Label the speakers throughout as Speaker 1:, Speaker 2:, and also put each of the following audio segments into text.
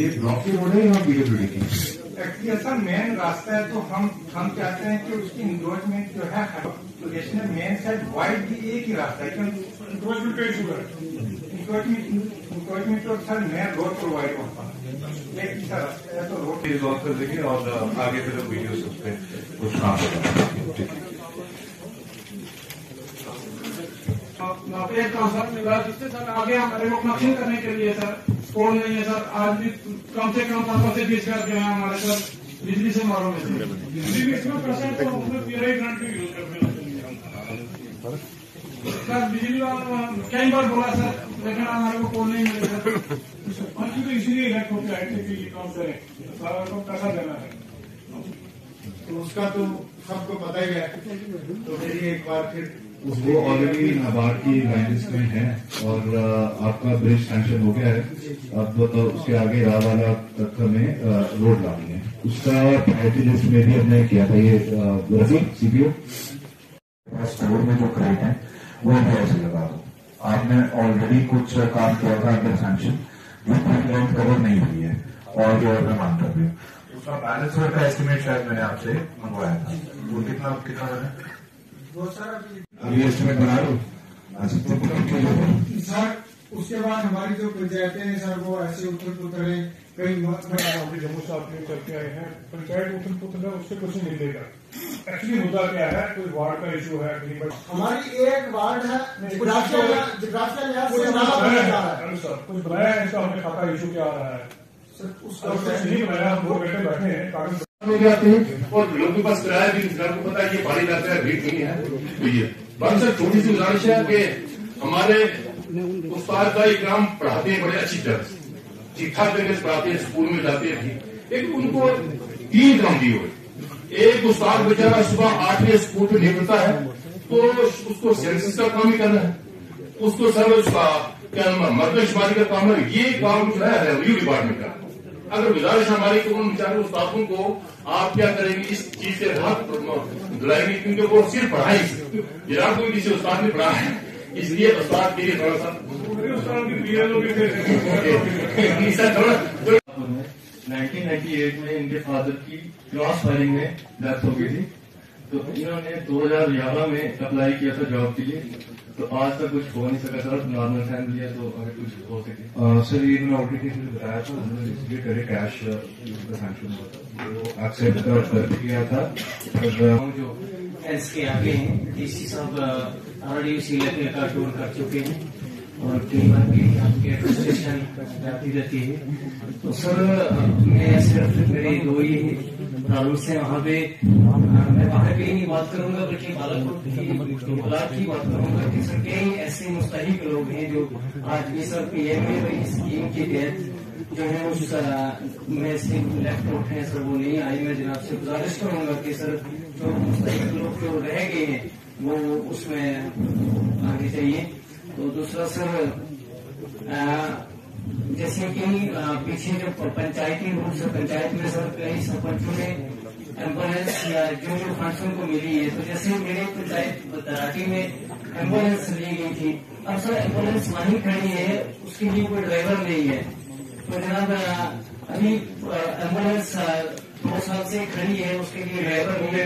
Speaker 1: ये ब्लॉक की रोड है या पीडब्ल्यूडी की?
Speaker 2: एक्चुअली सर मेन रास्ता है, तो हम चाहते हैं कि उसकी इंक्रोचमेंट जो है नेशनल मेन साइड वाइड भी एक ही रास्ता है, इंक्रोचमेंट का इशू है। इंक्रोचमेंट तो सर मेन रोड पर वाइड होता है, एक ही रास्ता है, तो रोड
Speaker 1: रिजॉल्व कर देंगे और आगे फिर वीडियो उस पर कुछ काम होगा।
Speaker 3: एक कॉन्सेप्ट मिला जिससे सर आगे हमारे को कनेक्शन करने के लिए सर फोन नहीं है सर। आज भी कम से कम 5 से 20 कर गए हैं हमारे सर बिजली से मारो में सर बिजली वाला कई बार बोला सर, लेकिन हमारे को फोन नहीं मिले सर। तो इसलिए इलेक्ट होकर आए थे कि ये काम करें, सारा को पैसा देना है,
Speaker 2: तो उसका तो सबको पता ही है। तो मेरी एक बार फिर
Speaker 1: वो ऑलरेडी नाबार्ड की लाइनेंस में है और आपका ब्रिज सैंक्शन हो गया है। अब तो उसके आगे रावाला तक में रोड लानी है, उसका प्रायोरिटी लिस्ट में भी हमने किया था। ये रफीक सीपीओ स्टोर में जो क्रेट है वो भी ऐसे लगा दो। आपने ऑलरेडी कुछ काम किया था अंडर सैंक्शन, जो लेंथ कवर नहीं हुई है और जो मैं मानता भी हूँ। उसका बैलेंस वर्क का एस्टिमेट शायद मैंने आपसे मंगवाया था, वो कितना है? अभी एस्टिमेट बना लो।
Speaker 2: सर उसके बाद हमारी जो पंचायतें हैं सर वो ऐसे उथल पुथल है, कई
Speaker 3: जम्मू साहब में करके आए हैं। पंचायत उथल पुथल है, उससे कुछ नहीं मिलेगा। एक्चुअली मुद्दा क्या है, कोई वार्ड का इशू है,
Speaker 2: हमारी एक वार्ड है
Speaker 3: कुछ बनाया है, इसका हमें खाता इशू क्या आ रहा है उसका नहीं बनाया। हम 2 घंटे बैठे हैं, कागज
Speaker 4: जाते हैं और लोगों के पास किराया भी इंतजार को पता है कि पानी लाता है, भीड़ नहीं है। तो ये बस सर छोटी सी गुजारिश है कि हमारे उस्ताद का इकराम पढ़ाते हैं बड़े अच्छी तरह से, ठीक ठाक तरीके से पढ़ाते हैं, स्कूल में जाते हैं ठीक, लेकिन उनको 3 काम दिए हुए। एक उस्ताद बेचारा सुबह 8 बजे स्कूल में निकलता है तो उसको सेंसस का काम ही करना है, उसको सर उसका क्या मर्दशुमारी का काम है, ये काम जो है रेवेन्यू डिपार्टमेंट का। अगर गुजारिश हमारी तो उन बेचारे उस्तादों को आप क्या करेंगे, इस चीज से राहत दिलाएंगे, क्योंकि वो सिर्फ पढ़ाई जरा कोई किसी उस्ताद ने पढ़ा है, इसलिए उस्ताद के लिए थोड़ा सा
Speaker 5: 1998 में इनके फादर की क्रॉस फायरिंग में डेथ हो गई थी, तो इन्होंने 2011 में अप्लाई किया था जॉब के लिए, तो आज तक कुछ हो नहीं सका सर। नॉर्मल फैमिली है, तो अगर कुछ हो सके
Speaker 1: सर ये इन्होंने ऑलरेडी बताया था, उन्होंने इसलिए करे कैश सैंक्शन वो एक्सेप्ट कर किया था।
Speaker 6: जो एस के आगे हैं डीसी साहब ऑलरेडी उसी इलाके का टूर कर चुके हैं और कई बार भी आपके रजिस्ट्रेशन जाती रहती है। तो सर मैं सिर्फ मेरी 2 ही प्रॉब्लम्स है वहाँ पे। मैं वहाँ की नहीं बात करूंगा बल्कि बालाकोट की बात करूंगा कि सर कई ऐसे मुस्तहिक लोग हैं जो आज भी सर पीएमए स्कीम के तहत जो है उस में से लेफ्ट आउट है सर, वो नहीं आई। मैं जनाब से गुजारिश करूंगा कि सर जो मुस्तहिक लोग जो रह गए हैं वो उसमें आगे चाहिए। तो दूसरा सर जैसे कि पीछे जो पंचायती रूप से पंचायत में सर कई सरपंचों ने एम्बुलेंस या जो फंड्स उनको मिली है, तो जैसे मेरे पंचायत तराटी में एम्बुलेंस ली गई थी, अब सर एम्बुलेंस वहीं खड़ी है, उसके लिए कोई ड्राइवर नहीं है। तो जनाब अभी एम्बुलेंस 2 साल से खड़ी है, उसके लिए ड्राइवर नहीं है।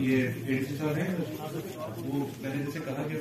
Speaker 1: ये एडीसी साहब है, वो मैंने जैसे कहा कि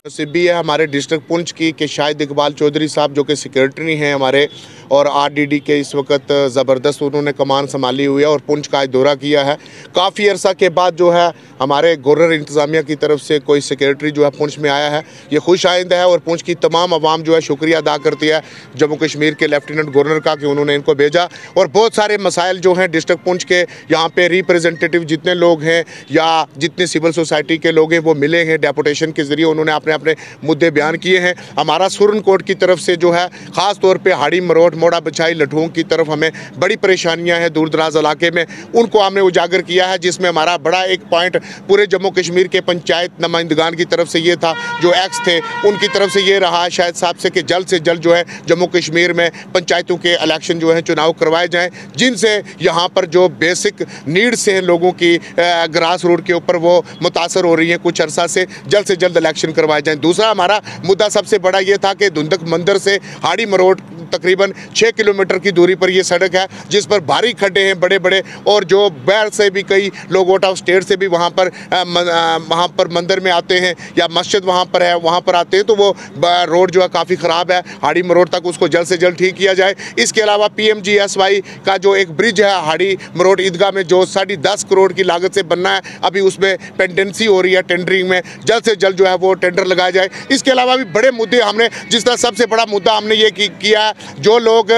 Speaker 1: जब
Speaker 7: भी है हमारे डिस्ट्रिक्ट पुंछ की कि शाहिद इकबाल चौधरी साहब जो कि सेक्रेटरी हैं हमारे, और आरडीडी के इस वक्त ज़बरदस्त उन्होंने कमान संभाली हुई है और पुंछ का आज दौरा किया है। काफ़ी अरसा के बाद जो है हमारे गवर्नर इंतज़ामिया की तरफ से कोई सेक्रेटरी जो है पुंछ में आया है, ये खुश आइंद है और पुंछ की तमाम आवाम जो है शुक्रिया अदा करती है जम्मू कश्मीर के लेफ्टिनेंट गवर्नर का कि उन्होंने इनको भेजा। और बहुत सारे मसाइल जो हैं डिस्ट्रिक्ट पुंछ के यहाँ पे रिप्रेजेंटेटिव जितने लोग हैं या जितने सिविल सोसाइटी के लोग हैं वो मिले हैं, डेपुटेशन के ज़रिए उन्होंने अपने मुद्दे बयान किए हैं। हमारा सुरन कोट की तरफ से जो है ख़ास तौर पर हाड़ी मरोट मोड़ा बछाई लठुओं की तरफ हमें बड़ी परेशानियां हैं दूर दराज इलाके में, उनको हमने उजागर किया है, जिसमें हमारा बड़ा एक पॉइंट पूरे जम्मू कश्मीर के पंचायत नुमाइंदगान की तरफ से ये था, जो एक्स थे उनकी तरफ से ये रहा शायद साहब से कि जल्द से जल्द जो है जम्मू कश्मीर में पंचायतों के इलेक्शन जो है चुनाव करवाए जाएँ, जिनसे यहाँ पर जो बेसिक नीड्स हैं लोगों की ग्रास रूट के ऊपर वो मुतासर हो रही है। कुछ अरसा से जल्द इलेक्शन करवाए जाएँ। दूसरा हमारा मुद्दा सबसे बड़ा ये था कि धुंधक मंदिर से हाड़ी मरोड़ तकरीबन 6 किलोमीटर की दूरी पर ये सड़क है, जिस पर भारी खड्डे हैं बड़े बड़े, और जो बाहर से भी कई लोग आउट ऑफ स्टेट से भी वहाँ पर मंदिर में आते हैं या मस्जिद वहाँ पर है वहाँ पर आते हैं, तो वो रोड जो है काफ़ी ख़राब है। हाड़ी मरोड़ तक उसको जल्द से जल्द ठीक किया जाए। इसके अलावा PMGSY का जो एक ब्रिज है हाड़ी मरोड़ ईदगाह में, जो 10.5 करोड़ की लागत से बनना है, अभी उसमें पेंडेंसी हो रही है टेंडरिंग में, जल्द से जल्द जो है वो टेंडर लगाया जाए। इसके अलावा भी बड़े मुद्दे हमने, जिस तरह सबसे बड़ा मुद्दा हमने ये किया है, जो लोग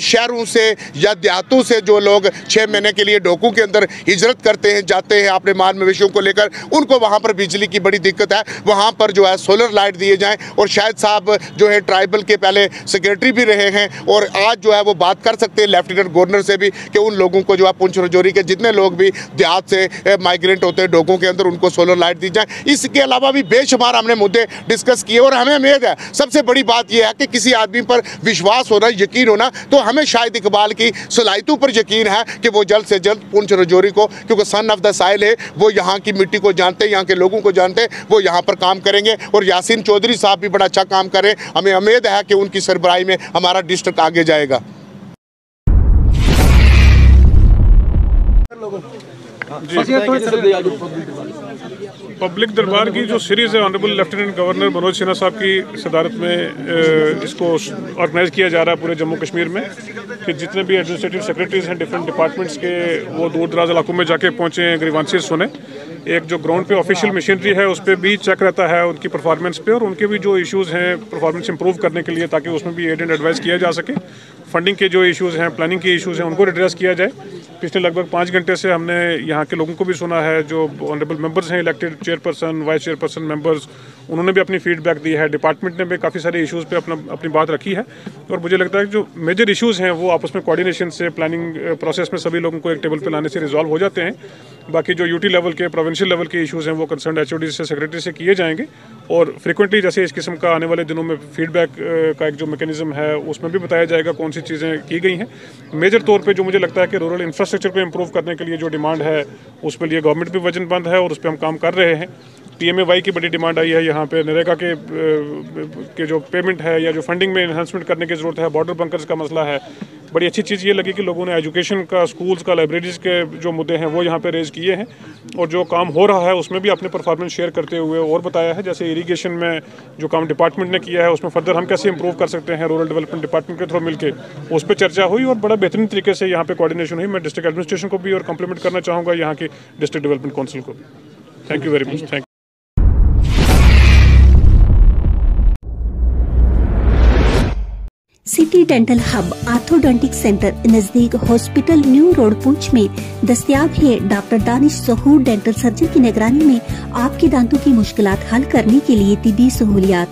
Speaker 7: शहरों से या देहातों से जो लोग 6 महीने के लिए डोकू के अंदर हिजरत करते हैं, जाते हैं अपने माल मवेशियों को लेकर, उनको वहाँ पर बिजली की बड़ी दिक्कत है। वहाँ पर जो है सोलर लाइट दिए जाएं। और शायद साहब जो है ट्राइबल के पहले सेक्रेटरी भी रहे हैं, और आज जो है वो बात कर सकते हैं लेफ्टिनेंट गवर्नर से भी कि उन लोगों को जो है पुंछ रजौरी के जितने लोग भी देहात से माइग्रेंट होते हैं डोकों के अंदर, उनको सोलर लाइट दी जाए। इसके अलावा भी बेशुमार हमने मुद्दे डिस्कस किए, और हमें उम्मीद है सबसे बड़ी बात यह है कि किसी आदमी पर विश्वास होना, यकीन होना, तो हमें शाहिद इकबाल की सलाहियतों पर यकीन है कि वो जल्द से जल्द पुंछ रजौरी को, क्योंकि सन ऑफ द साइल है, वो यहाँ की मिट्टी को जानते हैं, यहाँ के लोगों को जानते हैं, वो यहाँ पर काम करेंगे। और यासीन चौधरी साहब भी बड़ा अच्छा काम करें, हमें उम्मीद है कि उनकी सरबराही में हमारा डिस्ट्रिक्ट आगे जाएगा।
Speaker 3: पब्लिक दरबार की जो सीरीज़ है honourable lieutenant governor Manoj Sinha साहब की सदारत में इसको ऑर्गेनाइज किया जा रहा है पूरे जम्मू कश्मीर में, कि जितने भी एडमिनिस्ट्रेटिव सेक्रेटरीज हैं डिफरेंट डिपार्टमेंट्स के, वो दूर दराज इलाकों में जाके पहुँचे हैं, ग्रीवांसेस सुने। एक जो ग्राउंड पे ऑफिशियल मशीनरी है उस पर भी चेक रहता है उनकी परफॉर्मेंस पे, और उनके भी जो इश्यूज़ हैं परफॉर्मेंस इंप्रूव करने के लिए, ताकि उसमें भी एड एंड एडवाइस किया जा सके। फंडिंग के जो इश्यूज़ हैं, प्लानिंग के इश्यूज़ हैं, उनको एड्रेस किया जाए। पिछले लगभग 5 घंटे से हमने यहाँ के लोगों को भी सुना है, जो ऑनरेबल मेंबर्स हैं, elected chairperson, vice chairperson members, उन्होंने भी अपनी फीडबैक दी है। डिपार्टमेंट ने भी काफ़ी सारे इश्यूज़ पे अपनी बात रखी है, और मुझे लगता है कि जो मेजर इश्यूज़ हैं वो आपस में कोऑर्डिनेशन से, प्लानिंग प्रोसेस में सभी लोगों को एक टेबल पर लाने से रिजॉल्व हो जाते हैं। बाकी जो यूटी लेवल के, प्रोविंशियल लेवल के इश्यूज़ हैं वो कंसर्न HOD से, सेक्रेटरी से किए जाएंगे, और फ्रिक्वेंटली जैसे इस किस्म का आने वाले दिनों में फीडबैक का एक जो मैकेनिज्म है उसमें भी बताया जाएगा कौन सी चीज़ें की गई हैं। मेजर तौर पे जो मुझे लगता है कि रूरल इंफ्रास्ट्रक्चर को इम्प्रूव करने के लिए जो डिमांड है उसके लिए गवर्नमेंट भी वचनबद्ध है, और उस पर हम काम कर रहे हैं। PMAY की बड़ी डिमांड आई है यहाँ पे, नरेगा के जो पेमेंट है या जो फंडिंग में इन्हांसमेंट करने की ज़रूरत है, बॉर्डर बंकर्स का मसला है। बड़ी अच्छी चीज़ ये लगी कि लोगों ने एजुकेशन का, स्कूल्स का, लाइब्रेरीज के जो मुद्दे हैं वो यहाँ पे रेज किए हैं, और जो काम हो रहा है उसमें भी अपने परफॉर्मेंस शेयर करते हुए और बताया है। जैसे इरीगेशन में जो काम डिपार्टमेंट ने किया है उसमें फर्दर हम कैसे इंप्रूव कर सकते हैं रूरल डेवलपमेंट डिपार्टमेंट के थ्रू मिलकर, उस पर चर्चा हुई, और बड़ा बेहतरीन तरीके से यहाँ पे कोऑर्डिनेशन हुई। मैं डिस्ट्रिक्ट एडमिनिस्ट्रेशन को भी और कम्प्लीमेंट करना चाहूँगा यहाँ की डिस्ट्रिक्ट डेवलपमेंट काउंसिल को। Thank you very much. Thank
Speaker 8: city dental hub orthodontic centre नजदीक हॉस्पिटल न्यू रोड पुंछ में दस्तयाब है। Doctor Danish Zahoor dental surgeon की निगरानी में आपके दांतों की मुश्किलात हल करने के लिए तिब्बी सहूलियात।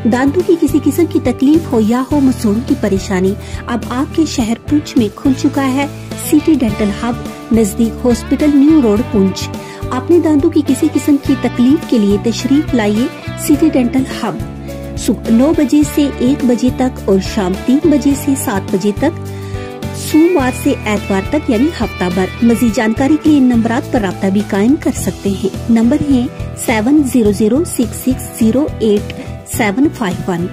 Speaker 8: दांतों की किसी किस्म की तकलीफ हो या हो मसूड़ों की परेशानी, अब आपके शहर पुंछ में खुल चुका है सिटी डेंटल हब नजदीक हॉस्पिटल न्यू रोड पुंछ। अपने दांतों की किसी किस्म की तकलीफ के लिए तशरीफ लाइए सिटी डेंटल हब। सुबह 9 बजे से 1 बजे तक और शाम 3 बजे से 7 बजे तक, सोमवार से एतवार तक यानी हफ्ता भर। मजीद जानकारी के लिए इन नंबरात पर राब्ता भी कायम कर सकते हैं। नंबर है 7006608751।